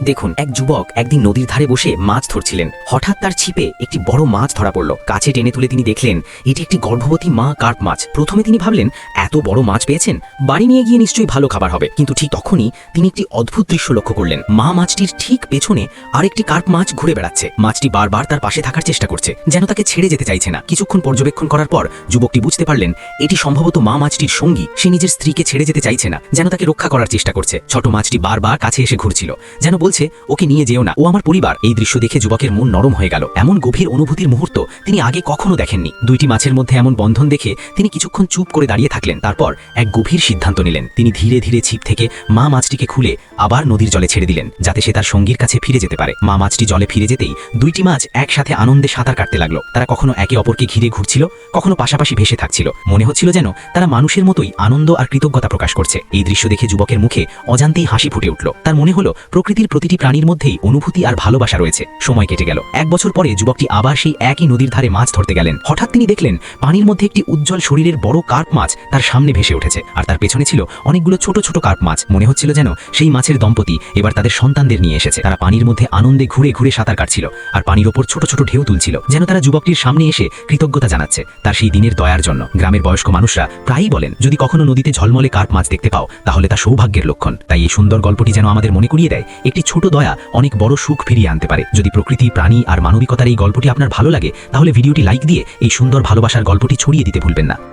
দেখুন, এক যুবক একদিন নদীর ধারে বসে মাছ ধরছিলেন। হঠাৎ তার ছিপে একটি বড় মাছ ধরা পড়ল। কাছে টেনে তুলে তিনি দেখলেন এটি একটি গর্ভবতী মা কার্প মাছ। প্রথমে তিনি ভাবলেন, এত বড় মাছ পেয়েছেন, বাড়ি নিয়ে গিয়ে নিশ্চয়ই ভালো খাবার হবে। কিন্তু ঠিক তখনই তিনি একটি অদ্ভুত দৃশ্য লক্ষ্য করলেন। মা মাছটির ঠিক পেছনে আরেকটি কার্প মাছ ঘুরে বেড়াচ্ছে। মাছটি বারবার তার পাশে থাকার চেষ্টা করছে, যেন তাকে ছেড়ে যেতে চাইছে না। কিছুক্ষণ পর্যবেক্ষণ করার পর যুবকটি বুঝতে পারলেন এটি সম্ভবত মা মাছটির সঙ্গী। সে নিজের স্ত্রীকে ছেড়ে যেতে চাইছে না, যেন তাকে রক্ষা করার চেষ্টা করছে। ছোট মাছটি বারবার কাছে এসে ঘুরছিল, যেন বলছে, ওকে নিয়ে যেও না, ও আমার পরিবার। এই দৃশ্য দেখে যুবকের মন নরম হয়ে গেল। এমন গভীর অনুভূতির মুহূর্ত তিনি আগে কখনো দেখেননি। দুইটি মাছের মধ্যে এমন বন্ধন দেখে তিনি কিছুক্ষণ চুপ করে দাঁড়িয়ে থাকলেন। তারপর এক গভীর সিদ্ধান্ত নিলেন। তিনি ধীরে ধীরে ছিপ থেকে মা মাছটিকে খুলে আবার নদীর জলে ছেড়ে দিলেন, যাতে সে তার সঙ্গীর কাছে ফিরে যেতে পারে। মা মাছটি জলে ফিরে যেতেই দুইটি মাছ একসাথে আনন্দে সাঁতার কাটতে লাগলো। তারা কখনো একে অপরকে ঘিরে ঘুরছিল, কখনো পাশাপাশি ভেসে থাকছিল। মনে হচ্ছিল যেন তারা মানুষের মতোই আনন্দ আর কৃতজ্ঞতা প্রকাশ করছে। এই দৃশ্য দেখে যুবকের মুখে অজান্তেই হাসি ফুটে উঠল। তার মনে হলো প্রকৃতির প্রতিটি প্রাণীর মধ্যেই অনুভূতি আর ভালোবাসা রয়েছে। সময় কেটে গেল। এক বছর পরে যুবকটি আবার সেই একই নদীর ধারে মাছ ধরতে গেলেন। হঠাৎ তিনি দেখলেন পানির মধ্যে একটি উজ্জ্বল শরীরের বড় কার্প মাছ তার সামনে ভেসে উঠেছে, আর তার পেছনে ছিল অনেকগুলো ছোট ছোট কার্প মাছ। মনে হচ্ছিল যেন সেই মাছের দম্পতি এবার তাদের সন্তানদের নিয়ে এসেছে। তারা পানির মধ্যে আনন্দে ঘুরে ঘুরে সাঁতার কাটছিল, আর পানির ওপর ছোট ছোট ঢেউ তুলছিল, যেন তারা যুবকটির সামনে এসে কৃতজ্ঞতা জানাচ্ছে তার সেই দিনের দয়ার জন্য। গ্রামের বয়স্ক মানুষরা প্রায়ই বলেন, যদি কখনো নদীতে ঝলমলে কার্প মাছ দেখতে পাও, তাহলে তা সৌভাগ্যের লক্ষণ। তাই এই সুন্দর গল্পটি যেন আমাদের মনে করিয়ে দেয়, একটি ছোট দয়া অনেক বড় সুখ ফিরিয়ে আনতে পারে। যদি প্রকৃতি, প্রাণী আর মানবিকতার এই গল্পটি আপনার ভালো লাগে, তাহলে ভিডিওটি লাইক দিয়ে এই সুন্দর ভালোবাসার গল্পটি ছড়িয়ে দিতে ভুলবেন না।